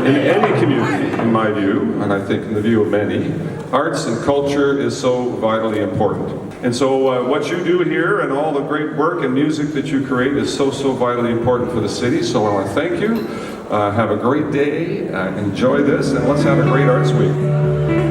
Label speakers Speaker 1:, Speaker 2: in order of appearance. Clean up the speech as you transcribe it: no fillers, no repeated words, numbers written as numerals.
Speaker 1: in any community, in my view, and I think in the view of many, arts and culture is so vitally important. And so what you do here and all the great work and music that you create is so vitally important for the city. So I want to thank you. Have a great day. Enjoy this, and let's have a great Arts Week.